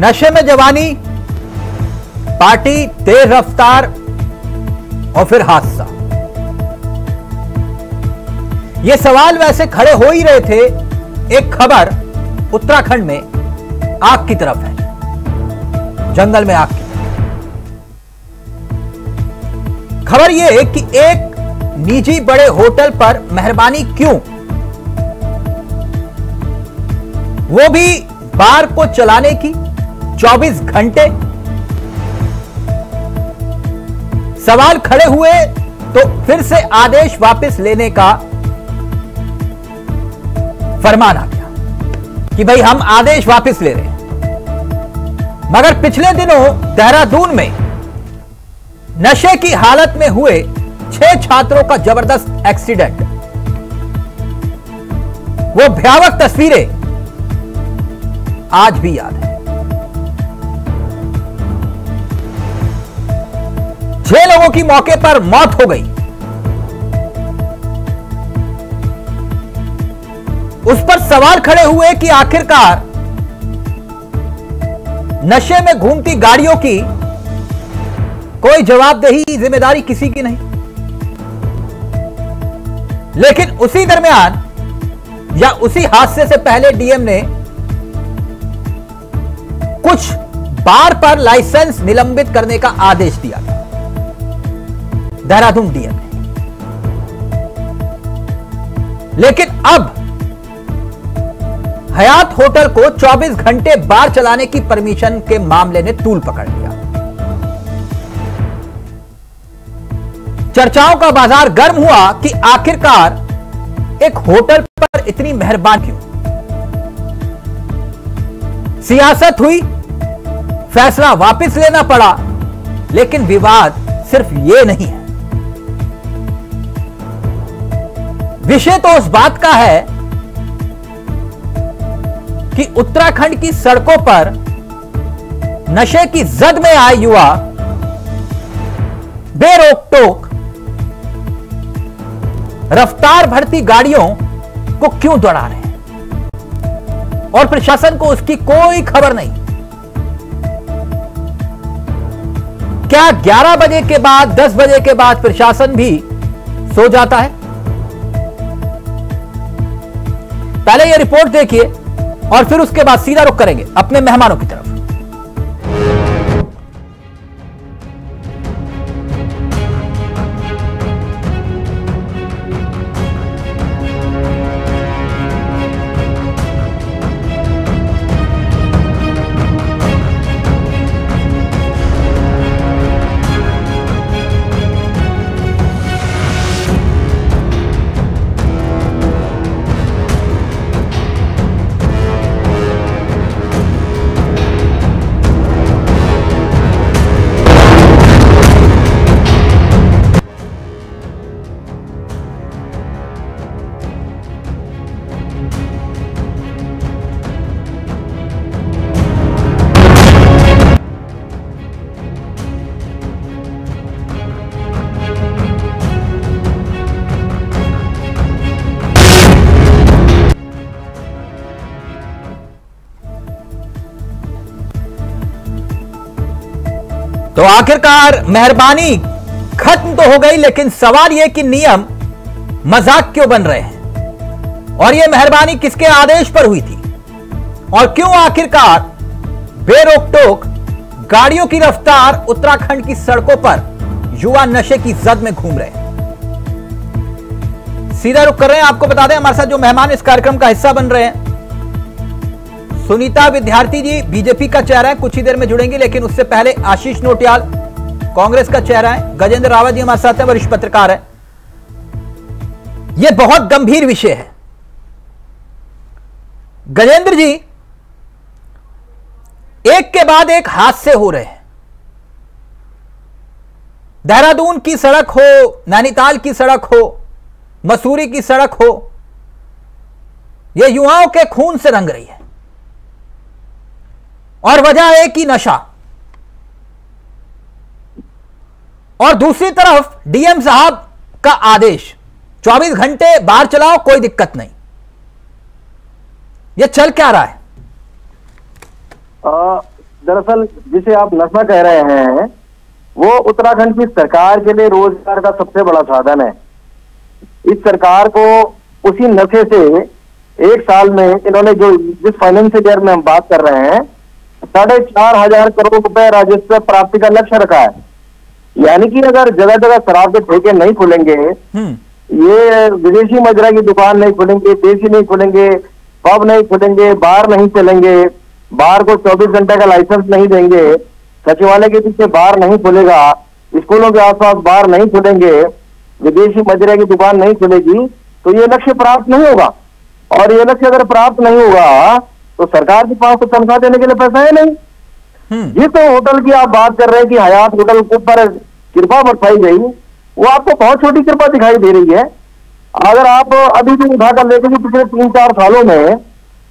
नशे में जवानी, पार्टी, तेज रफ्तार और फिर हादसा। ये सवाल वैसे खड़े हो ही रहे थे। एक खबर उत्तराखंड में आग की तरफ है, जंगल में आग की तरफ। खबर यह कि एक निजी बड़े होटल पर मेहरबानी क्यों, वो भी बार को चलाने की 24 घंटे। सवाल खड़े हुए तो फिर से आदेश वापस लेने का फरमान आ गया कि भाई हम आदेश वापस ले रहे हैं। मगर पिछले दिनों देहरादून में नशे की हालत में हुए 6 छात्रों का जबरदस्त एक्सीडेंट, वो भयावह तस्वीरें आज भी याद है। 6 लोगों की मौके पर मौत हो गई। उस पर सवाल खड़े हुए कि आखिरकार नशे में घूमती गाड़ियों की कोई जवाबदेही, जिम्मेदारी किसी की नहीं। लेकिन उसी दरमियान या उसी हादसे से पहले डीएम ने कुछ बार पर लाइसेंस निलंबित करने का आदेश दिया था, देहरादून डीएम ने। लेकिन अब हयात होटल को 24 घंटे बार चलाने की परमिशन के मामले ने तूल पकड़ लिया। चर्चाओं का बाजार गर्म हुआ कि आखिरकार एक होटल पर इतनी मेहरबानी क्यों। सियासत हुई, फैसला वापस लेना पड़ा। लेकिन विवाद सिर्फ यह नहीं है, विषय तो उस बात का है कि उत्तराखंड की सड़कों पर नशे की जद में आए युवा बेरोक टोक रफ्तार भरती गाड़ियों को क्यों दौड़ा रहे हैं और प्रशासन को उसकी कोई खबर नहीं। क्या 11 बजे के बाद, 10 बजे के बाद प्रशासन भी सो जाता है? पहले यह रिपोर्ट देखिए और फिर उसके बाद सीधा रुख करेंगे अपने मेहमानों की तरफ। तो आखिरकार मेहरबानी खत्म तो हो गई, लेकिन सवाल यह कि नियम मजाक क्यों बन रहे हैं और यह मेहरबानी किसके आदेश पर हुई थी और क्यों आखिरकार बेरोक टोक गाड़ियों की रफ्तार उत्तराखंड की सड़कों पर युवा नशे की जद में घूम रहे हैं। सीधा रुख कर रहे हैं। आपको बता दें हमारे साथ जो मेहमान इस कार्यक्रम का हिस्सा बन रहे हैं, सुनीता विद्यार्थी जी बीजेपी का चेहरा है, कुछ ही देर में जुड़ेंगे। लेकिन उससे पहले आशीष नोटियाल कांग्रेस का चेहरा है, गजेंद्र रावत जी हमारे साथ हैं, वरिष्ठ पत्रकार है। यह बहुत गंभीर विषय है। गजेंद्र जी, एक के बाद एक हादसे हो रहे हैं। देहरादून की सड़क हो, नैनीताल की सड़क हो, मसूरी की सड़क हो, यह युवाओं के खून से रंग रही है और वजह है कि नशा। और दूसरी तरफ डीएम साहब का आदेश 24 घंटे बाहर चलाओ, कोई दिक्कत नहीं। यह चल क्या रहा है? दरअसल जिसे आप नशा कह रहे हैं वो उत्तराखंड की सरकार के लिए रोजगार का सबसे बड़ा साधन है। इस सरकार को उसी नशे से एक साल में इन्होंने जो जिस फाइनेंशियल ईयर में हम बात कर रहे हैं 4,500 करोड़ रुपए राजस्व प्राप्ति का लक्ष्य रखा है। यानी कि अगर जगह जगह शराब के ठेके नहीं खुलेंगे, ये विदेशी मदिरा की दुकान नहीं खुलेंगे, देसी नहीं खुलेंगे, पब नहीं खुलेंगे, बार नहीं चलेंगे, बार को 24 घंटे का लाइसेंस नहीं देंगे, सचिवालय के पीछे बार नहीं खुलेगा, स्कूलों के आसपास बार नहीं खुलेंगे, विदेशी मदिरा की दुकान नहीं खुलेगी, तो ये लक्ष्य प्राप्त नहीं होगा। और ये लक्ष्य अगर प्राप्त नहीं होगा तो सरकार के पास तो तनख्वाह देने के लिए पैसा है नहीं। जिस होटल की आप बात कर रहे हैं कि हयात होटल के ऊपर कृपा बरसाई गई, वो आपको बहुत छोटी कृपा दिखाई दे रही है। अगर आप अभी भी उठाकर लेकर पिछले 3-4 सालों में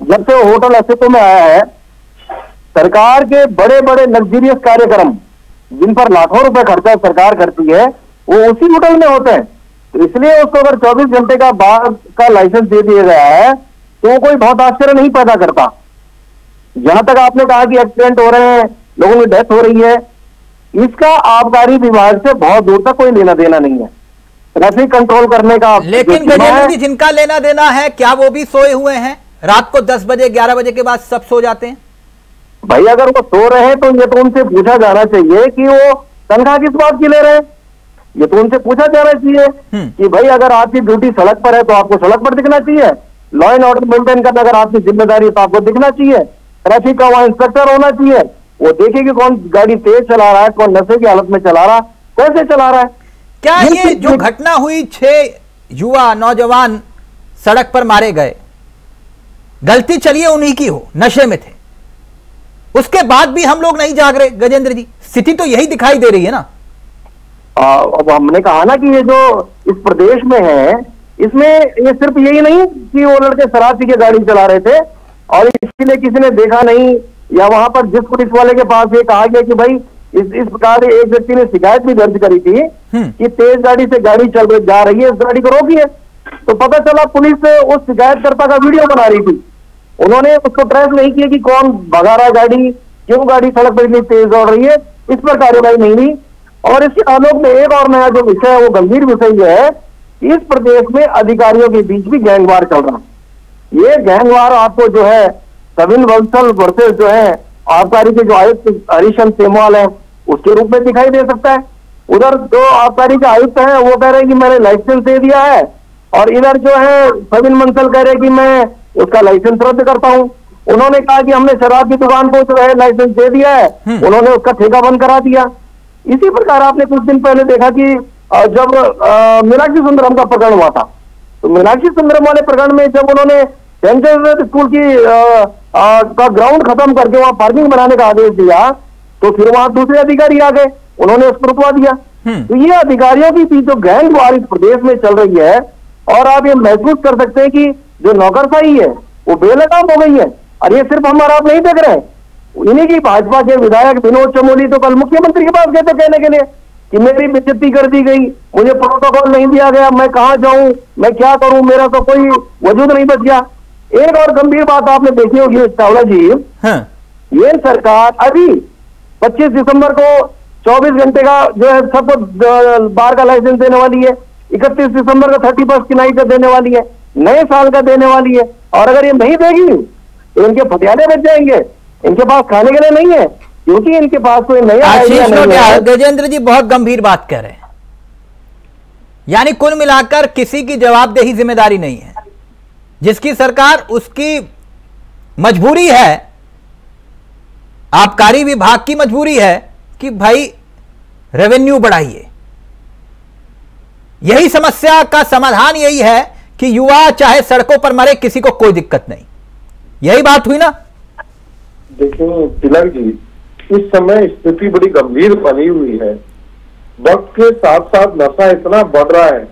जब से होटल अस्तित्व में आया है, सरकार के बड़े बड़े लग्जरियस कार्यक्रम जिन पर लाखों रुपए खर्चा सरकार करती है वो उसी होटल में होते हैं। तो इसलिए उसको अगर 24 घंटे का बार का लाइसेंस दे दिया गया है तो वो कोई बहुत आश्चर्य नहीं पैदा करता। जहां तक आपने कहा कि एक्सीडेंट हो रहे हैं, लोगों की डेथ हो रही है, इसका आबकारी विभाग से बहुत दूर तक कोई लेना देना नहीं है। ट्रैफिक कंट्रोल करने का लेकिन गजेंद्र जी, जिनका लेना देना है क्या वो भी सोए हुए हैं? रात को 10 बजे 11 बजे के बाद सब सो जाते हैं। भाई अगर वो सो रहे हैं तो ये तो उनसे पूछा जाना चाहिए कि वो तनख्वाह किस बात की ले रहे हैं। ये तो उनसे पूछा जाना चाहिए कि भाई अगर आपकी ड्यूटी सड़क पर है तो आपको सड़क पर दिखना चाहिए, लॉ एंड ऑर्डर मेंटेन करना अगर आपकी जिम्मेदारी है तो आपको दिखना चाहिए, ट्रैफिक का वहां इंस्पेक्टर होना चाहिए, वो देखे कि कौन गाड़ी तेज चला रहा है, कौन नशे की हालत में चला रहा, कैसे चला रहा है। क्या ये जो घटना हुई 6 युवा नौजवान सड़क पर मारे गए, गलती चलिए उन्हीं की हो, नशे में थे, उसके बाद भी हम लोग नहीं जाग रहे? गजेंद्र जी, स्थिति तो यही दिखाई दे रही है ना। अब हमने कहा ना कि ये जो इस प्रदेश में है, इसमें ये सिर्फ यही नहीं कि वो लड़के शराब पी के गाड़ी चला रहे थे और इसलिए किसी ने देखा नहीं, या वहां पर जिस पुलिस वाले के पास ये कहा गया कि भाई इस प्रकार एक व्यक्ति ने शिकायत भी दर्ज करी थी कि तेज गाड़ी से गाड़ी चल जा रही है, इस गाड़ी को रोकिए, तो पता चला पुलिस उस शिकायतकर्ता का वीडियो बना रही थी। उन्होंने उसको ट्रैक नहीं किया कि कौन भगा रहा है गाड़ी, क्यों गाड़ी सड़क पर इतनी तेज दौड़ रही है, इस पर कार्रवाई नहीं हुई। और इसके आलोक में एक और नया जो विषय है वो गंभीर विषय यह है, इस प्रदेश में अधिकारियों के बीच भी गैंगवार चल रहा है। ये गैंगवार आपको जो है सविन बंसल वर्सेस जो है आबकारी के जो आयुक्त हरीशन सेमवाल है उसके रूप में दिखाई दे सकता है। उधर जो आबकारी के आयुक्त है वो कह रहे हैं कि मैंने लाइसेंस दे दिया है, और इधर जो है सविन बंसल कह रहे हैं कि मैं उसका लाइसेंस रद्द करता हूं। उन्होंने कहा कि हमने शराब की दुकान को जो है लाइसेंस दे दिया है, उन्होंने उसका ठेका बंद करा दिया। इसी प्रकार आपने कुछ दिन पहले देखा कि जब मीनाक्षी सुंदरम का प्रकरण हुआ था, तो मीनाक्षी सुंदरम वाले प्रकरण में जब उन्होंने सेंट जोसेफ स्कूल की का ग्राउंड खत्म करके वहां पार्किंग बनाने का आदेश दिया, तो फिर वहां दूसरे अधिकारी आ गए, उन्होंने उसको रुकवा दिया। तो ये अधिकारियों की बीच जो गैंगवार इस प्रदेश में चल रही है, और आप ये महसूस कर सकते हैं कि जो नौकरशाही है वो बेलगाम हो गई है। और ये सिर्फ हमारा आप नहीं देख रहे हैं, इन्हीं की भाजपा के विधायक विनोद चमोली तो कल मुख्यमंत्री के पास गए थे कहने के लिए कि मेरी बेइज्जती कर दी गई, मुझे प्रोटोकॉल नहीं दिया गया, मैं कहां जाऊं, मैं क्या करूं, मेरा तो कोई वजूद नहीं बच गया। एक और गंभीर बात आपने देखी होगी चावला जी, ये सरकार अभी 25 दिसंबर को 24 घंटे का जो है सबको बार का लाइसेंस देने वाली है, 31 दिसंबर को 31 की नाइट का देने वाली है, नए साल का देने वाली है। और अगर ये नहीं देगी तो इनके फटियाले बच जाएंगे, इनके पास खाने के लिए नहीं है, क्योंकि इनके पास कोई नया आइडिया नहीं है। गजेंद्र जी बहुत गंभीर बात कह रहे हैं, यानी कुल मिलाकर किसी की जवाबदेही जिम्मेदारी नहीं है, जिसकी सरकार उसकी मजबूरी है, आबकारी विभाग की मजबूरी है कि भाई रेवेन्यू बढ़ाइए। यही समस्या का समाधान यही है कि युवा चाहे सड़कों पर मरे, किसी को कोई दिक्कत नहीं। यही बात हुई ना। देखिए तिलक जी, इस समय स्थिति बड़ी गंभीर बनी हुई है। वक्त के साथ साथ नशा इतना बढ़ रहा है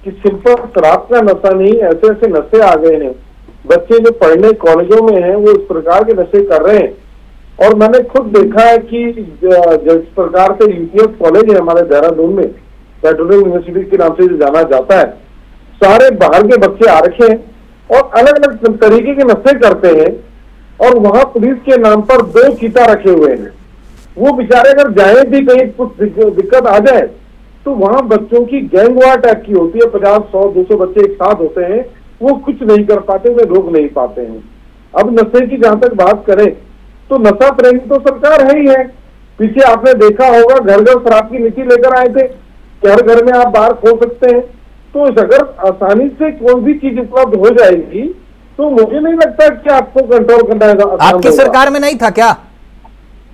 कि सिर्फ शराब का नशा नहीं, ऐसे ऐसे नशे आ गए हैं। बच्चे जो पढ़ने कॉलेजों में हैं वो इस प्रकार के नशे कर रहे हैं। और मैंने खुद देखा है कि जिस प्रकार से यूपीएस कॉलेज है हमारे देहरादून में, पेट्रोलियम यूनिवर्सिटी के नाम से जो जाना जाता है, सारे बाहर के बच्चे आ रखे हैं और अलग अलग तरीके के नशे करते हैं। और वहां पुलिस के नाम पर 2 चीता रखे हुए हैं। वो बेचारे अगर जाए भी कहीं कुछ दिक्कत आ जाए तो वहां बच्चों की गैंग वार टाइप की होती है, 50, 100, 200 बच्चे एक साथ होते हैं, वो कुछ नहीं कर पाते, उन्हें रोक नहीं पाते हैं। अब नशे की जहां तक बात करें तो नशा प्रेमी तो सरकार है ही है। पीछे आपने देखा होगा घर घर शराब की नीति लेकर आए थे कि हर घर में आप बार खोल सकते हैं। तो अगर आसानी से कोई भी चीज उपलब्ध हो जाएगी तो मुझे नहीं लगता कि आपको कंट्रोल करना है। आपकी सरकार में नहीं था क्या?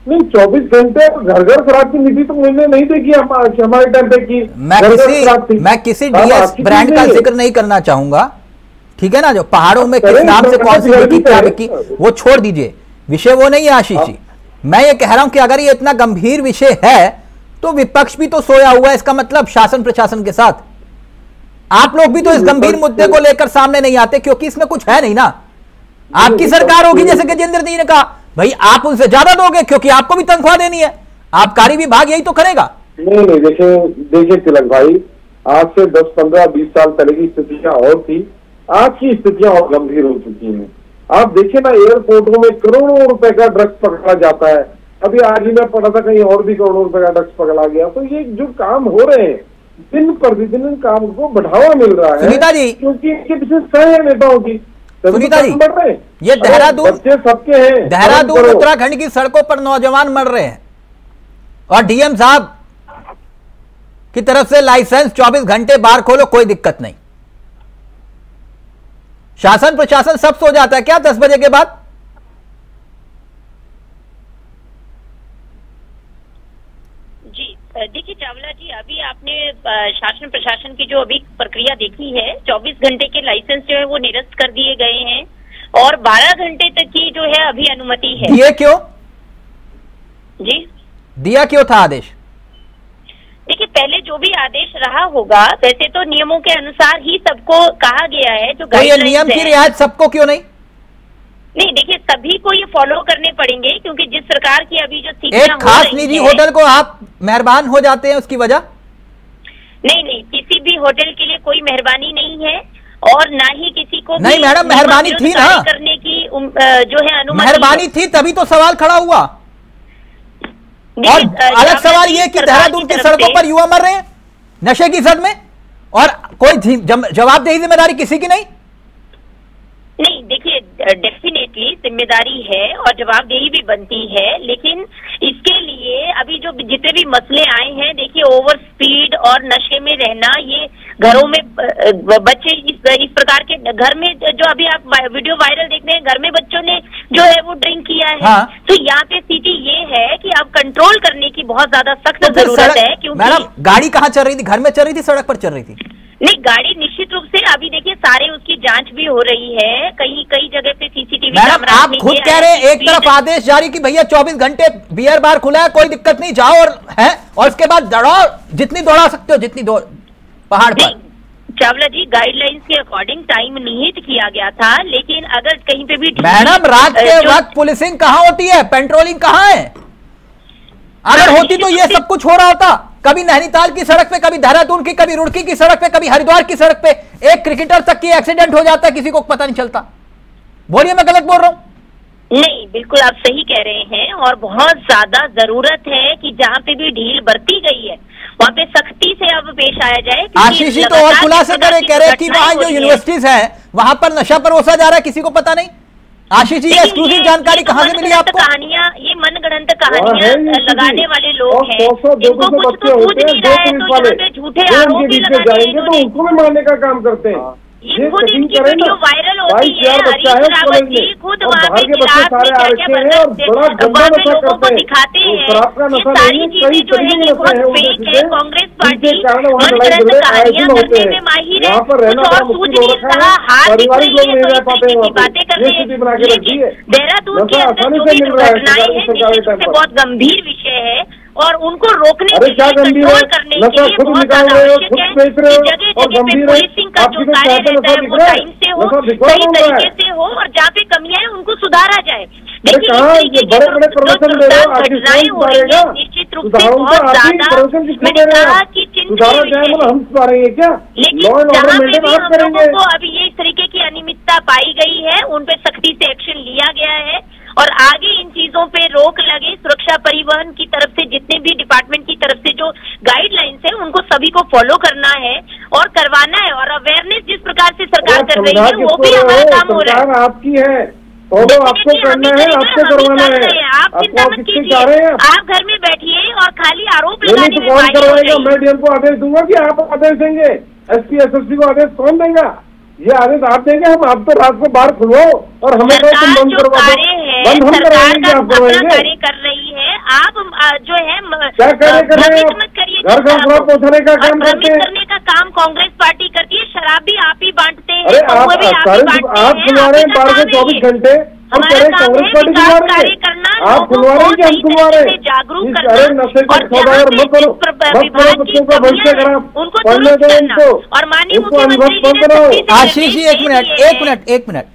नहीं, 24 घंटे घर घर शराब की नीति तो मैंने नहीं देखी हमारे टाइम पे की। मैं किसी डीएस ब्रांड का जिक्र नहीं करना चाहूंगा, ठीक है ना। जो पहाड़ों में किस नाम से कौन सी नीति क्या बिकी वो छोड़ दीजिए, विषय वो नहीं है आशीष जी। मैं ये कह रहा हूं कि अगर ये इतना गंभीर विषय है तो विपक्ष भी तो सोया हुआ है, इसका मतलब शासन प्रशासन के साथ आप लोग भी तो इस गंभीर मुद्दे को लेकर सामने नहीं आते, क्योंकि इसमें कुछ है नहीं ना। आपकी सरकार होगी, जैसे गजेंद्र जी ने कहा, भाई आप उनसे ज्यादा दोगे क्योंकि आपको भी तनख्वाह देनी है, आबकारी विभाग यही तो करेगा। नहीं, देखिए तिलक भाई, आज से 10, 15, 20 साल पहले की स्थितियां और थी, आज की स्थितियां और गंभीर हो चुकी हैं। आप देखिए ना, एयरपोर्टों में करोड़ों रुपए का ड्रग्स पकड़ा जाता है। अभी आज ही मैं पढ़ा था कहीं और भी करोड़ों रुपए का ड्रग्स पकड़ा गया। तो ये जो काम हो रहे हैं, दिन प्रतिदिन इन काम को बढ़ावा मिल रहा है सुनीता जी, क्योंकि इनके पीछे सह है नेताओं की। सुनीता जी, बढ़ रहे हैं, ये देहरादून, बच्चे सबके हैं, देहरादून उत्तराखंड की सड़कों पर नौजवान मर रहे हैं और डीएम साहब की तरफ से लाइसेंस 24 घंटे बार खोलो कोई दिक्कत नहीं। शासन प्रशासन सब सो जाता है क्या 10 बजे के बाद? जी देखिए चावला जी, अभी आपने शासन प्रशासन की जो अभी प्रक्रिया देखी है, 24 घंटे के लाइसेंस जो है वो निरस्त कर दिए गए हैं और 12 घंटे तक की जो है अभी अनुमति है। ये क्यों जी दिया, क्यों था आदेश? देखिए, पहले जो भी आदेश रहा होगा वैसे तो नियमों के अनुसार ही सबको कहा गया है। जो तो ये नियम की रियायत सबको क्यों नहीं? नहीं, देखिए सभी को ये फॉलो करने पड़ेंगे, क्योंकि जिस सरकार की अभी जो एक खास निजी होटल को आप मेहरबान हो जाते हैं उसकी वजह? नहीं, किसी भी होटल के लिए कोई मेहरबानी नहीं है और ना ही किसी को नहीं मैडम, मेहरबानी थी ना करने की जो है अनुमति, मेहरबानी थी, तभी तो सवाल खड़ा हुआ। और अलग सवाल ये कि देहरादून की सड़कों पर युवा मर रहे हैं नशे की जद में और कोई जवाबदेही जिम्मेदारी किसी की नहीं। नहीं, देखिए डेफिनेटली जिम्मेदारी है और जवाबदेही भी बनती है, लेकिन इसके लिए अभी जो जितने भी मसले आए हैं, देखिए ओवर स्पीड और नशे में रहना, ये घरों में बच्चे इस प्रकार के घर में जो अभी आप वीडियो वायरल देख रहे हैं, घर में बच्चों ने जो है वो ड्रिंक किया है। हाँ। तो यहाँ पे स्थिति ये है कि अब कंट्रोल करने की बहुत ज्यादा सख्त जरूरत है। क्योंकि मैडम गाड़ी कहाँ चल रही थी? घर में चल रही थी, सड़क पर चल रही थी? नहीं, गाड़ी निश्चित रूप से अभी देखिए सारे उसकी जांच भी हो रही है, कई जगह पे सीसीटीवी मैडम आप खुद कह रहे हैं, एक तरफ आदेश जारी कि भैया 24 घंटे बियर बार खुला है, कोई दिक्कत नहीं, जाओ और है, और उसके बाद दौड़ाओ, जितनी दौड़ा सकते हो जितनी दौड़ पहाड़ पर। चावला जी, गाइडलाइंस के अकॉर्डिंग टाइम निहित किया गया था, लेकिन अगर कहीं पे भी मैडम रात के वक्त पुलिसिंग कहाँ होती है, पेट्रोलिंग कहाँ है? अगर होती तो ये सब कुछ हो रहा होता। कभी नैनीताल की सड़क पे, कभी देहरादून की, कभी रुड़की की सड़क पे, कभी हरिद्वार की सड़क पे एक क्रिकेटर तक की एक्सीडेंट हो जाता है, किसी को पता नहीं चलता। बोलिए, मैं गलत बोल रहा हूँ? नहीं, बिल्कुल आप सही कह रहे हैं और बहुत ज्यादा जरूरत है कि जहाँ पे भी ढील बरती गई है वहाँ पे सख्ती से अब पेश आया जाए। आशीष जी तो और खुलासा कह रहे कि वहाँ जो यूनिवर्सिटीज है वहां पर नशा परोसा जा रहा है, किसी को पता नहीं। आशीष जी, एक्सक्लूसिव जानकारी कहाँ से मिली आपको? कहानियां, ये मनगढ़ंत कहानियां लगाने वाले लोग हैं, इनको कुछ तो पूछ नहीं रहा है, तो यहाँ पे झूठे आरोप भी लगाने हैं, तो उनको भी मारने का काम करते हैं। ये खुद इनकी वीडियो वायरल होती है, हरीश रावत जी खुद वहाँ पे क्लास में क्या वहाँ पे लोगों को दिखाते हैं। ये सारी चीजें जो है ये बहुत फेक है। कांग्रेस पार्टी मनगढ़ंत कहानियां करने में माहिर है, कुछ और सूझ नहीं रहा, हार दिख रही है, तो इस तरीके की बातें कर रहे हैं। लेकिन देहरादून के अंदर जो भी दुर्घटनाएं हैं, निश्चित रूप से बहुत गंभीर विषय है और उनको रोकने के लिए, कंट्रोल करने के लिए बहुत ज्यादा आवश्यक है कि जगह जगह पे पुलिसिंग का जो कार्य रहता है वो टाइम से हो, सही तरीके से हो और जहाँ पे कमियां हैं उनको सुधारा जाए। देखिए इस तरीके की जो घटनाएं हो रही है, निश्चित रूप से बहुत ज्यादा, मैंने कहा कि जिन सुधारा जाए, मतलब हम सुधारेंगे क्या? लेकिन जहाँ पे भी हम लोगों को अभी ये इस तरीके की अनियमितता पाई गई है, उन पे सख्ती से एक्शन लिया गया है और आगे इन चीजों पे रोक लगे। सुरक्षा परिवहन की तरफ से जितने भी डिपार्टमेंट की तरफ से जो गाइडलाइंस है उनको सभी को फॉलो करना है और करवाना है। और अवेयरनेस जिस प्रकार से सरकार कर रही है वो भी हमारा काम हो रहा है। आपकी है, फॉलो आपको करना है, आपको करवाना है। आप चिंता मत कीजिए, आप घर में बैठिए और खाली आरोप लगाने में कौन करवाएगा? मैं डीएम को आदेश दूंगा कि आप आदेश देंगे? एसपी एसएसपी को आदेश कौन देगा? ये आदेश आप देंगे? हम आप तो रात को बाहर खुलवाओ और हमें तुम बंद करवा दो, बंद हम करवाएंगे, आप करवाएंगे? कार्य कर रही है, आप जो है क्या कार्य कर रहे हैं? मत करिए। घर घर पहुँचाने का काम करते हैं, करने का काम कांग्रेस पार्टी करती है। शराब भी आप ही बांटते हैं, अरे आप खुलवा रहे हैं बाहर के 24 घंटे, हम कह रहे कांग्रेस पार्टी खुलवा रही है, आप खुलवा रहे हैं कि हम खुलवा रहे हैं? अरे नशे का सौदागर मत करो, मत करो बच्चों का भविष्य खराब, पढ़ने दो उनको, और माननीय उसको अनुभव मत करो। आशीष जी एक मिनट,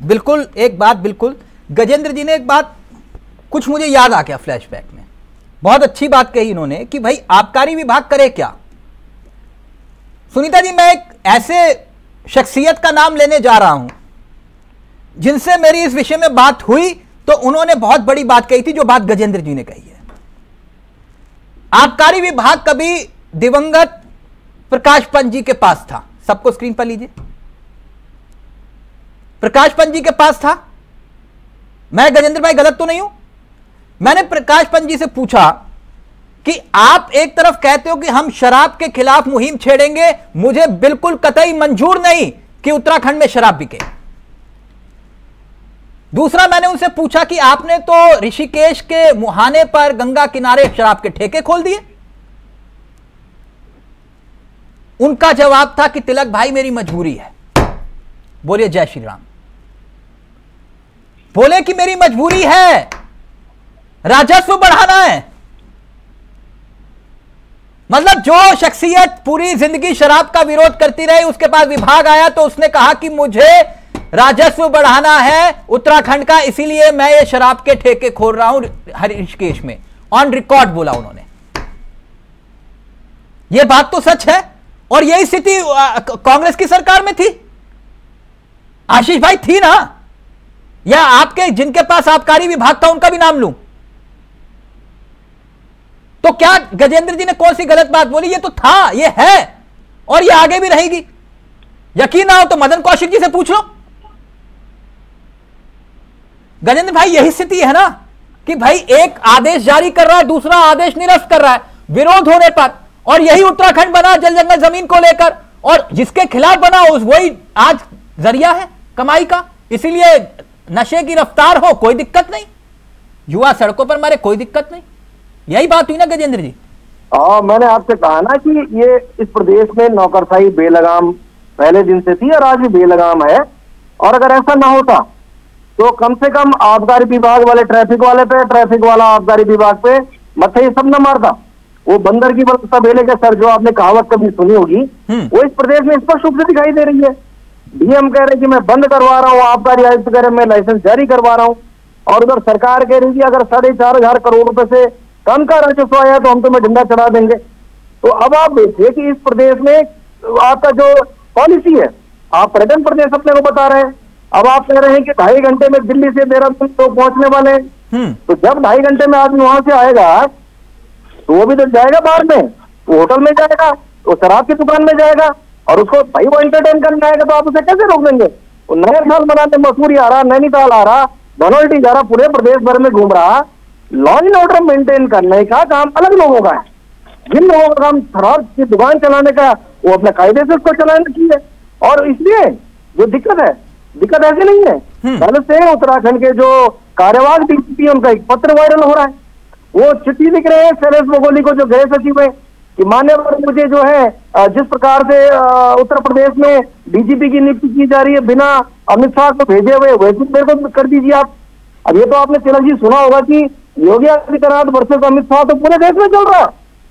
बिल्कुल एक बात, बिल्कुल गजेंद्र जी ने एक बात कुछ मुझे याद आ गया फ्लैशबैक में, बहुत अच्छी बात कही इन्होंने कि भाई आबकारी विभाग करे क्या। सुनीता जी, मैं एक ऐसे शख्सियत का नाम लेने जा रहा हूं जिनसे मेरी इस विषय में बात हुई तो उन्होंने बहुत बड़ी बात कही थी, जो बात गजेंद्र जी ने कही है। आबकारी विभाग कभी दिवंगत प्रकाश पंत जी के पास था, सबको स्क्रीन पर लीजिए, प्रकाश पंत जी के पास था। मैं गजेंद्र भाई गलत तो नहीं हूं? मैंने प्रकाश पंत जी से पूछा कि आप एक तरफ कहते हो कि हम शराब के खिलाफ मुहिम छेड़ेंगे, मुझे बिल्कुल कतई मंजूर नहीं कि उत्तराखंड में शराब बिके। दूसरा, मैंने उनसे पूछा कि आपने तो ऋषिकेश के मुहाने पर गंगा किनारे शराब के ठेके खोल दिए। उनका जवाब था कि तिलक भाई मेरी मजबूरी है। बोलिए जय श्री राम। बोले कि मेरी मजबूरी है, राजस्व बढ़ाना है। मतलब जो शख्सियत पूरी जिंदगी शराब का विरोध करती रही, उसके पास विभाग आया तो उसने कहा कि मुझे राजस्व बढ़ाना है उत्तराखंड का, इसीलिए मैं ये शराब के ठेके खोल रहा हूं ऋषिकेश में। ऑन रिकॉर्ड बोला उन्होंने। यह बात तो सच है और यही स्थिति कांग्रेस की सरकार में थी। आशीष भाई थी ना? या आपके जिनके पास आबकारी विभाग था उनका भी नाम लूं? तो क्या गजेंद्र जी ने कौन सी गलत बात बोली? ये तो था, ये है और ये आगे भी रहेगी। यकीन ना हो तो मदन कौशिक जी से पूछ लो। गजेंद्र भाई यही स्थिति है ना कि भाई एक आदेश जारी कर रहा है, दूसरा आदेश निरस्त कर रहा है विरोध होने पर, और यही उत्तराखंड बना जल जंगल जमीन को लेकर, और जिसके खिलाफ बना वही आज जरिया है कमाई का। इसीलिए नशे की रफ्तार हो कोई दिक्कत नहीं, युवा सड़कों पर मरे कोई दिक्कत नहीं। यही बात हुई ना गजेंद्र जी? मैंने आपसे कहा ना कि ये इस प्रदेश में नौकरशाही बेलगाम पहले दिन से थी और आज भी बेलगाम है। और अगर ऐसा ना होता तो कम से कम आबकारी विभाग वाले ट्रैफिक वाले पे, ट्रैफिक वाला आबकारी विभाग पे मत्थे ये सब न मारता। वो बंदर की व्यवस्था बेले के सर, जो आपने कहावत कभी सुनी होगी, वो इस प्रदेश में स्पष्ट रूप से दिखाई दे रही है। डीएम कह रहे कि मैं बंद करवा रहा हूँ, आबकारी आयुक्त कह रहे मैं लाइसेंस जारी करवा रहा हूँ, और उधर सरकार कह रही कि अगर 4,500 करोड़ रुपए से कम का राजस्व आया तो हम तुम्हें झंडा चढ़ा देंगे। तो अब आप देखिए कि इस प्रदेश में आपका जो पॉलिसी है, आप पर्यटन प्रदेश अपने को बता रहे हैं, अब आप कह रहे हैं कि 2.5 घंटे में दिल्ली से देहरादून तो पहुंचने वाले हैं। तो जब 2.5 घंटे में आदमी वहां से आएगा तो वो भी तो जाएगा बाहर में, वो होटल में जाएगा, वो शराब की दुकान में जाएगा, और उसको भाई वो एंटरटेन करने आएगा तो आप उसे कैसे रोक देंगे? वो नया साल मनाने मसूरी आ रहा, नैनीताल आ रहा, धनौल्टी जा रहा, पूरे प्रदेश भर में घूम रहा। लॉ एंड ऑर्डर मेंटेन करने का काम अलग लोगों का है। जिन लोगों का काम शराब की दुकान चलाने का, वो अपने कायदे से उसको चलाने की है। और इसलिए जो दिक्कत है, दिक्कत ऐसी नहीं है। कल से उत्तराखंड के जो कार्यवाहक डीजीपी, उनका एक पत्र वायरल हो रहा है। वो चिट्ठी लिख रहे हैं शैलेश बगोली को, जो गृह सचिव है, कि मान्यवर मुझे जो है जिस प्रकार से उत्तर प्रदेश में डीजीपी की नियुक्ति की जा रही है बिना अमित शाह को भेजे हुए, वैसे मेरे को कर दीजिए आप। अब ये तो आपने तिलक जी सुना होगा कि योगी आदित्यनाथ वर्सेस अमित शाह तो पूरे देश में चल रहा है,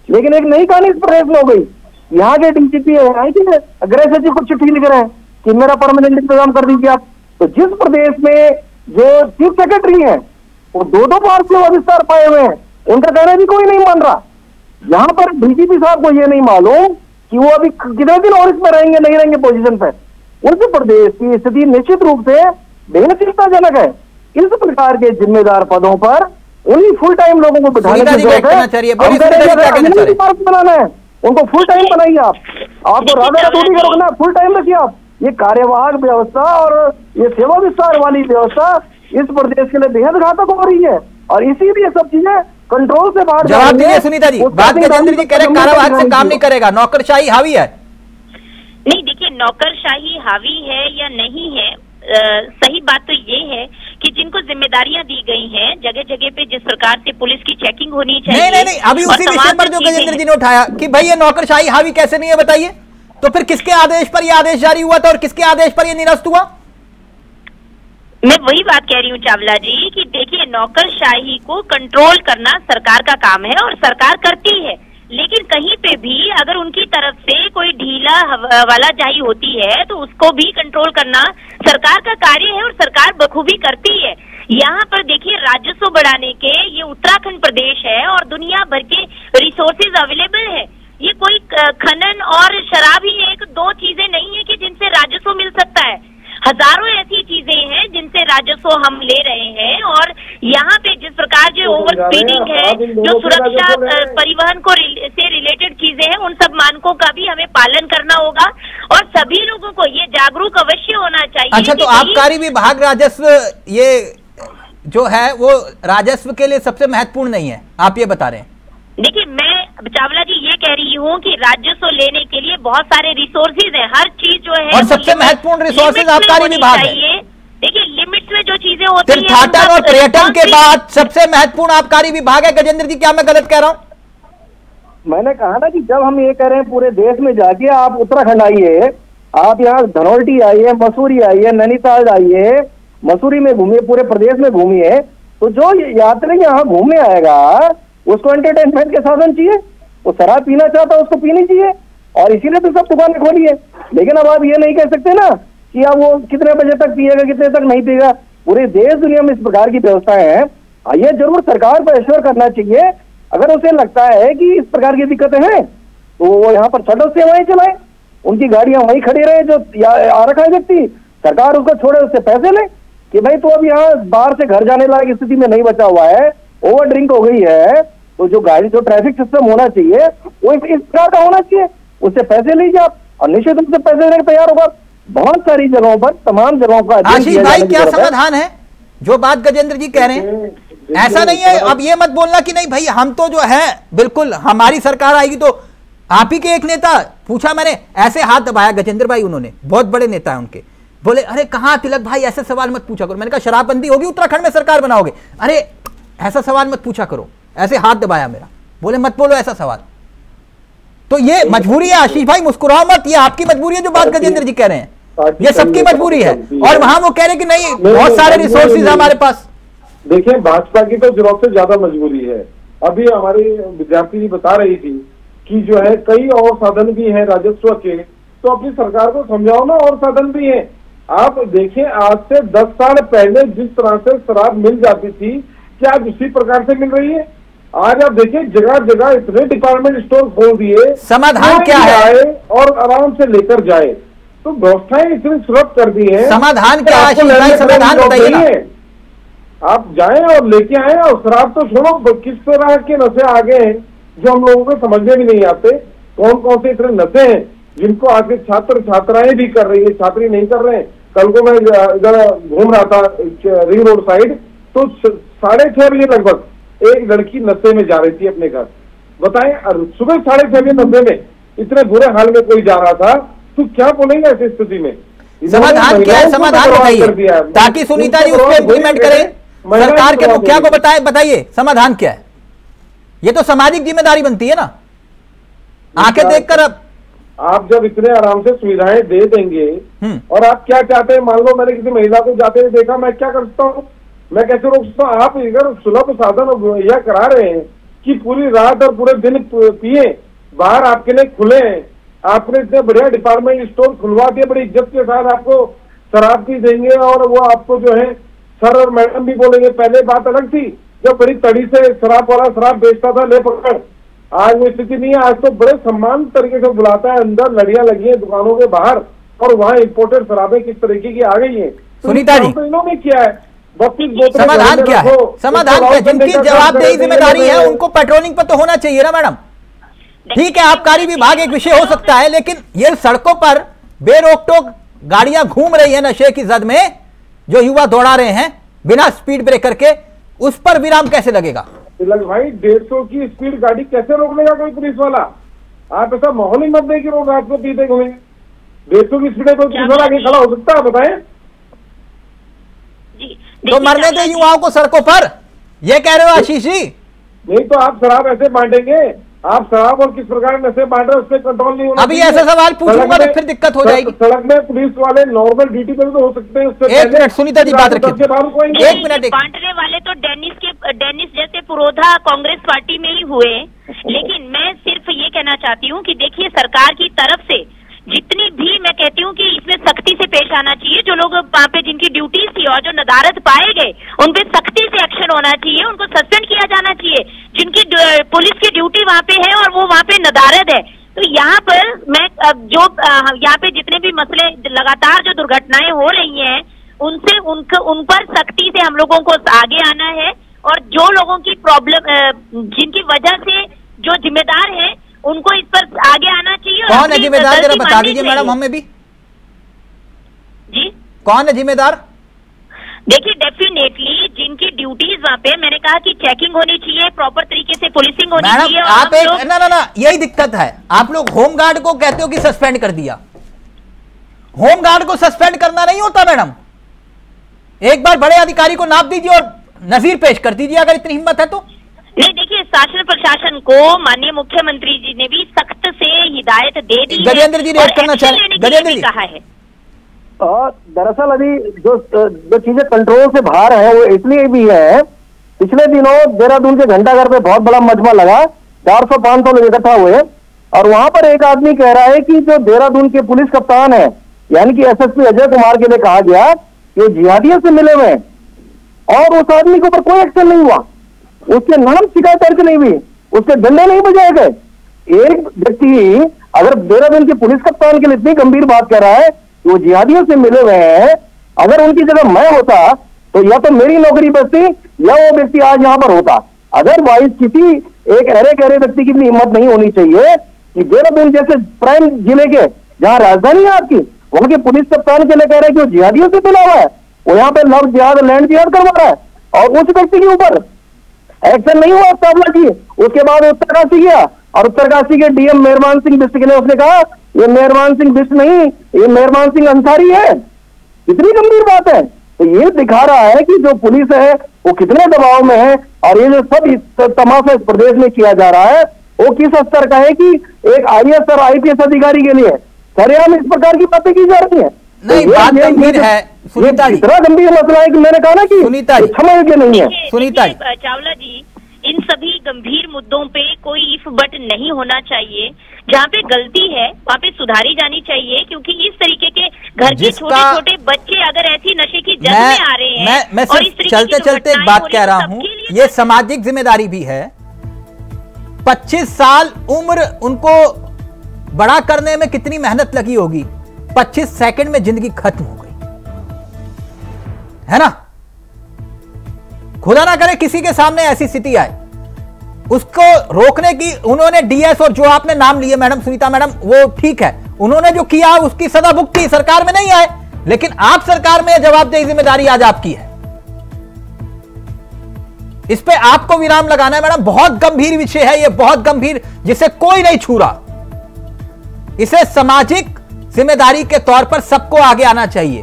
लेकिन एक नई कहानी इस प्रदेश में हो गई। यहाँ के डीजीपी है कि गृह सचिव को चिट्ठी लिख रहे हैं कि मेरा परमानेंट इंतजाम कर दीजिए आप। तो जिस प्रदेश में जो चीफ सेक्रेटरी है वो 2-2 बार से विस्तार पाए हुए हैं, उनका कहना भी कोई नहीं मान रहा। यहाँ पर डीजीपी साहब को ये नहीं मालूम कि वो अभी कितने दिन और इसमें रहेंगे, नहीं रहेंगे पोजीशन पे। उत्तर प्रदेश की स्थिति निश्चित रूप से बेहद चिंताजनक है। इस प्रकार के जिम्मेदार पदों पर उन्हीं फुल टाइम लोगों को बिठाने की जरूरत है। बनाना है उनको फुल टाइम बनाइए। आपको राधा रोटी का रोकना फुल टाइम रखिए आप। ये कार्यवाहक व्यवस्था और ये सेवा विस्तार वाली व्यवस्था इस प्रदेश के लिए बेहद घातक हो रही है और इसीलिए सब चीजें कंट्रोल से बाहर। जवाब दीजिए सुनीता जी। बात गजेंद्र जी कह रहे कार्यवाहक से काम नहीं करेगा, नौकरशाही हावी है। नहीं, देखिए नौकरशाही हावी है या नहीं है, सही बात तो ये है कि जिनको जिम्मेदारियां दी गई हैं जगह जगह पे जिस प्रकार से पुलिस की चेकिंग होनी चाहिए। नहीं, अभी उसी विषय पर जो गजेंद्र जी ने उठाया कि भाई ये नौकरशाही हावी कैसे नहीं है बताइए, तो फिर किसके आदेश पर यह आदेश जारी हुआ था और किसके आदेश पर यह निरस्त हुआ? मैं वही बात कह रही हूँ चावला जी कि देखिए नौकरशाही को कंट्रोल करना सरकार का काम है और सरकार करती है, लेकिन कहीं पे भी अगर उनकी तरफ से कोई ढीला वालाजाही होती है तो उसको भी कंट्रोल करना सरकार का कार्य है और सरकार बखूबी करती है। यहाँ पर देखिए राजस्व बढ़ाने के ये उत्तराखंड प्रदेश है और दुनिया भर के रिसोर्सेज अवेलेबल है। ये कोई खनन और शराब ही एक दो चीजें नहीं है कि जिनसे राजस्व मिल सकता है। हजारों ऐसी चीजें हैं जिनसे राजस्व हम ले रहे हैं और यहाँ पे जिस प्रकार जो ओवर स्पीडिंग है, जो सुरक्षा परिवहन को से रिलेटेड चीजें हैं, उन सब मानकों का भी हमें पालन करना होगा और सभी लोगों को ये जागरूक अवश्य होना चाहिए। अच्छा, तो आबकारी विभाग राजस्व ये जो है वो राजस्व के लिए सबसे महत्वपूर्ण नहीं है, आप ये बता रहे हैं? देखिए मैं चावला जी ये कह रही हूँ कि राजस्व लेने के लिए बहुत सारे रिसोर्सेज हैं, हर चीज जो है और सबसे महत्वपूर्ण रिसोर्सेज आबकारी विभाग है। देखिए लिमिट्स में जो चीजें होती हैं, तीर्थाटन और पर्यटन के बाद सबसे महत्वपूर्ण आबकारी विभाग है। गजेंद्र जी क्या मैं गलत कह रहा हूँ? मैंने कहा ना कि जब हम ये कह रहे हैं पूरे देश में जाके आप उत्तराखंड आइए, आप यहाँ धनौल्टी आइए, मसूरी आइए, नैनीताल आइए, मसूरी में घूमिए, पूरे प्रदेश में घूमिए, तो जो यात्री यहाँ घूमने आएगा उसको एंटरटेनमेंट के साधन चाहिए, वो शराब पीना चाहता है उसको पीनी चाहिए और इसीलिए तो सब दुकानें खोली है। लेकिन अब आप ये नहीं कह सकते ना कि अब वो कितने बजे तक पिएगा कितने तक नहीं पिएगा। पूरे देश दुनिया में इस प्रकार की व्यवस्थाएं हैं, ये जरूर सरकार को एश्योर करना चाहिए। अगर उसे लगता है कि इस प्रकार की दिक्कतें हैं तो वो यहाँ पर शटल सेवाएं चलाए, उनकी गाड़ियां वहीं खड़ी रहे, जो आ रखा है व्यक्ति सरकार उसको छोड़े, उससे पैसे ले कि भाई तो अब यहाँ बाहर से घर जाने लायक स्थिति में नहीं बचा हुआ है, ओवर ड्रिंक हो गई है, तो जो गाड़ी जो ट्रैफिक सिस्टम होना चाहिए वो इस प्रकार का होना चाहिए, उससे पैसे लीजिए आप और निश्चित रूप से पैसे देने को तैयार होगा। बहुत सारी जगहों पर, तमाम जगहों पर आशीष भाई क्या समाधान है? जो बात गजेंद्र जी कह रहे हैं ऐसा नहीं है, अब ये मत बोलना कि नहीं भाई हम तो जो है बिल्कुल हमारी सरकार आएगी तो आप ही के एक नेता पूछा, मैंने ऐसे हाथ दबाया गजेंद्र भाई, उन्होंने बहुत बड़े नेता है उनके, बोले अरे कहाँ तिलक भाई ऐसे सवाल मत पूछा करो। मैंने कहा शराबबंदी होगी उत्तराखंड में सरकार बनाओगे, अरे ऐसा सवाल मत पूछा करो, ऐसे हाथ दबाया मेरा, बोले मत बोलो ऐसा सवाल। तो ये मजबूरी है आशीष भाई, मुस्कुराओ मत, ये आपकी मजबूरी है जो बात गजेंद्र जी कह रहे हैं, ये सबकी मजबूरी है। और वहां वो कह रहे हैं कि नहीं बहुत सारे रिसोर्सेज हमारे पास। देखिए भाजपा की तो जरूरत से ज्यादा मजबूरी है। अभी हमारी विद्यार्थी जी बता रही थी कि जो है कई और साधन भी हैं राजस्व के, तो अपनी सरकार को समझाओ ना, और साधन भी हैं। आप देखिए आज से 10 साल पहले जिस तरह से शराब मिल जाती थी क्या आज उसी प्रकार से मिल रही है? आज आप देखिए जगह जगह इतने डिपार्टमेंट स्टोर खोल दिए, समाधान क्या है? और आराम से लेकर जाए, तो व्यवस्थाएं इतनी सुलभ कर दी है। समाधान क्या है? समाधान बताइए। आप जाएं और लेके आए, और शराब तो छोड़ो, किस तरह के नशे आगे हैं जो हम लोगों को समझने भी नहीं आते। कौन कौन से इतने नशे हैं जिनको आगे छात्र छात्राएं भी कर रही है, छात्री नहीं कर रहे हैं। कल को मैं इधर घूम रहा था रिंग रोड साइड, तो 6:30 बजे लगभग एक लड़की नशे में जा रही थी अपने घर। बताएं सुबह 6:30 बजे नशे में इतने बुरे हाल में कोई जा रहा था, तो क्या बोलेंगे ऐसी स्थिति में? समाधान क्या है? समाधान बताइए ताकि सुनीता जी उसको इम्प्लीमेंट करें, सरकार के मुखिया को बताइए समाधान क्या है। ये तो सामाजिक जिम्मेदारी बनती है ना, आंखें देखकर। अब आप जब इतने आराम से सुविधाएं दे देंगे, और आप क्या चाहते हैं? मान लो मैंने किसी महिला को जाते हुए देखा, मैं क्या कर सकता हूँ? मैं कैसे रोक सकता हूँ? आप अगर सुलभ साधन मुहैया करा रहे हैं कि पूरी रात और पूरे दिन पिए, बाहर आपके लिए खुले हैं, आपने इतने बढ़िया डिपार्टमेंट स्टोर खुलवा दिए, बड़ी इज्जत के साथ आपको शराब भी देंगे, और वो आपको जो है सर और मैडम भी बोलेंगे। पहले बात अलग थी जब बड़ी तड़ी से शराब वाला शराब बेचता था, ले पकड़। आज वो स्थिति नहीं है। आज तो बड़े सम्मान तरीके से बुलाता है, अंदर लड़ियां लगी हैं दुकानों के बाहर, और वहाँ इम्पोर्टेड शराबें किस तरीके की आ गई है। सुनीता जी, तो इन्होंने किया है, समाधान क्या है? समाधान क्या? जिनकी जवाबदेही जिम्मेदारी है उनको पेट्रोलिंग पर तो होना चाहिए ना मैडम। ठीक है, आबकारी विभाग एक विषय हो सकता है, लेकिन ये सड़कों पर बेरोक-टोक गाड़ियां घूम रही है नशे की जद में, जो युवा दौड़ा रहे हैं बिना स्पीड ब्रेकर के, उस पर विराम कैसे लगेगा? तिलक भाई, 150 की स्पीड गाड़ी कैसे रोक लेगा कोई पुलिस वाला? आप ऐसा माहौल ही मत दे कि लोग रात को पीते घूमे। 150 की स्पीड कोई पुलिस वाला खड़ा हो सकता है? बताएं। तो मरने दे युवाओं को सड़कों पर, ये कह रहे हो आशीष जी? नहीं तो आप शराब ऐसे बांटेंगे? आप शराब और किस प्रकार नशे बांट रहे, उस पर कंट्रोल नहीं होना। अभी ऐसा सवाल पूछूंगा तो फिर दिक्कत हो जाएगी। सड़क में पुलिस वाले नॉर्मल ड्यूटी पर तो हो सकते हैं। उससे एक मिनट सुनीता जी बात रखिए, एक मिनट। बांटने वाले तो डेनिस जैसे पुरोधा कांग्रेस पार्टी में ही हुए, लेकिन मैं सिर्फ ये कहना चाहती हूँ कि देखिए, सरकार की तरफ से जितनी भी, मैं कहती हूँ कि इसमें सख्ती से पेश आना चाहिए। जो लोग वहाँ पे जिनकी ड्यूटीज थी और जो नदारत पाए गए, उन पे सख्ती से एक्शन होना चाहिए, उनको सस्पेंड किया जाना चाहिए। जिनकी पुलिस की ड्यूटी वहाँ पे है और वो वहाँ पे नदारत है, तो यहाँ पर मैं यहाँ पे जितने भी मसले लगातार जो दुर्घटनाएं हो रही हैं, उनसे उन पर सख्ती से हम लोगों को आगे आना है, और जो लोगों की प्रॉब्लम, जिनकी वजह से जो जिम्मेदार है, उनको इस पर आगे आना चाहिए। कौन है जिम्मेदार, जरा बता दीजिए मैडम हमें भी। जी, कौन है जिम्मेदार? देखिए, डेफिनेटली जिनकी ड्यूटीज वहाँ पे, मैंने कहा कि चेकिंग होनी चाहिए, प्रॉपर तरीके से पुलिसिंग होनी चाहिए। आप एक ना यही दिक्कत है, आप लोग होमगार्ड को कहते हो कि सस्पेंड कर दिया। होमगार्ड को सस्पेंड करना नहीं होता मैडम। एक बार बड़े अधिकारी को नाप दीजिए और नजीर पेश कर दीजिए, अगर इतनी हिम्मत है तो। नहीं, देखिए, शासन प्रशासन को माननीय मुख्यमंत्री जी ने भी सख्त से हिदायत दे दी है। गजेंद्र जी रेड करना चाह रहे हैं, गजेंद्र जी कहा है। दरअसल अभी जो चीजें कंट्रोल से बाहर है वो इसलिए भी है, पिछले दिनों देहरादून के घंटाघर पे बहुत बड़ा मजमा लगा, 400-500 लोग इकट्ठा हुए, और वहां पर एक आदमी कह रहा है कि जो देहरादून के पुलिस कप्तान है, यानी कि एसएसपी अजय कुमार के लिए कहा गया कि जिहादियों से मिले हुए, और उस आदमी के ऊपर कोई एक्शन नहीं हुआ, उसके नाम शिकायत दर्ज नहीं हुई, उसके डंडे नहीं बजाए गए। एक व्यक्ति अगर देहरादून के पुलिस कप्तान के लिए इतनी गंभीर बात कर रहा है कि वो जिहादियों से मिले हुए हैं, अगर उनकी जगह मैं होता तो या तो मेरी नौकरी बचती या वो व्यक्ति आज यहां पर होता। अदरवाइज किसी एक अरे गहरे व्यक्ति की भी हिम्मत नहीं होनी चाहिए कि देहरादून जैसे प्राइम जिले के जहां राजधानी है आपकी, वहां के पुलिस कप्तान के लिए कह रहे हैं कि वो जिहादियों से मिला हुआ है, वो यहाँ पे लव जिहाद, लैंड जिहाद करवा रहा है, और उस व्यक्ति के ऊपर एक्शन नहीं हुआ ताबला की। उसके बाद उत्तरकाशी गया और उत्तरकाशी के डीएम मेहरबान सिंह बिष्ट के लिए उसने कहा ये मेहरबान सिंह बिष्ट नहीं, ये मेहरबान सिंह अंसारी है। इतनी गंभीर बात है। तो ये दिखा रहा है कि जो पुलिस है वो कितने दबाव में है, और ये जो सब तमाशा इस प्रदेश में किया जा रहा है वो किस स्तर का है कि एक आईएएस और आईपीएस अधिकारी के लिए सरेआम इस प्रकार की बातें की जा रही है। नहीं, बात गंभीर है सुनीता जी, इतना गंभीर मसला है कि मैंने कहा ना कि सुनीता जी समझ के नहीं है। सुनीता जी, चावला जी, इन सभी गंभीर मुद्दों पे कोई इफ बट नहीं होना चाहिए। जहाँ पे गलती है वहाँ पे सुधारी जानी चाहिए, क्योंकि इस तरीके के घर के छोटे छोटे बच्चे अगर ऐसी नशे की जद में आ रहे हैं, मैं सिर्फ चलते चलते एक बात कह रहा हूँ, ये सामाजिक जिम्मेदारी भी है। 25 साल उम्र उनको बड़ा करने में कितनी मेहनत लगी होगी, 25 सेकंड में जिंदगी खत्म हो गई है ना। खुदा ना करे किसी के सामने ऐसी स्थिति आए, उसको रोकने की उन्होंने डीएस और जो आपने नाम लिए मैडम सुनीता मैडम, वो ठीक है, उन्होंने जो किया उसकी सजा भुगती, सरकार में नहीं आए, लेकिन आप सरकार में जवाबदेही जिम्मेदारी आज आपकी है। इस पे आपको विराम लगाना है मैडम। बहुत गंभीर विषय है ये, बहुत गंभीर, जिसे कोई नहीं छू रहा। इसे सामाजिक जिम्मेदारी के तौर पर सबको आगे आना चाहिए।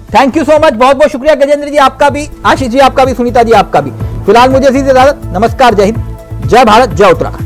थैंक यू सो मच, बहुत बहुत शुक्रिया गजेंद्र जी आपका भी, आशीष जी आपका भी, सुनीता जी आपका भी। फिलहाल मुझे इसी से इजाजत, नमस्कार, जय हिंद, जय भारत, जय उत्तराखंड।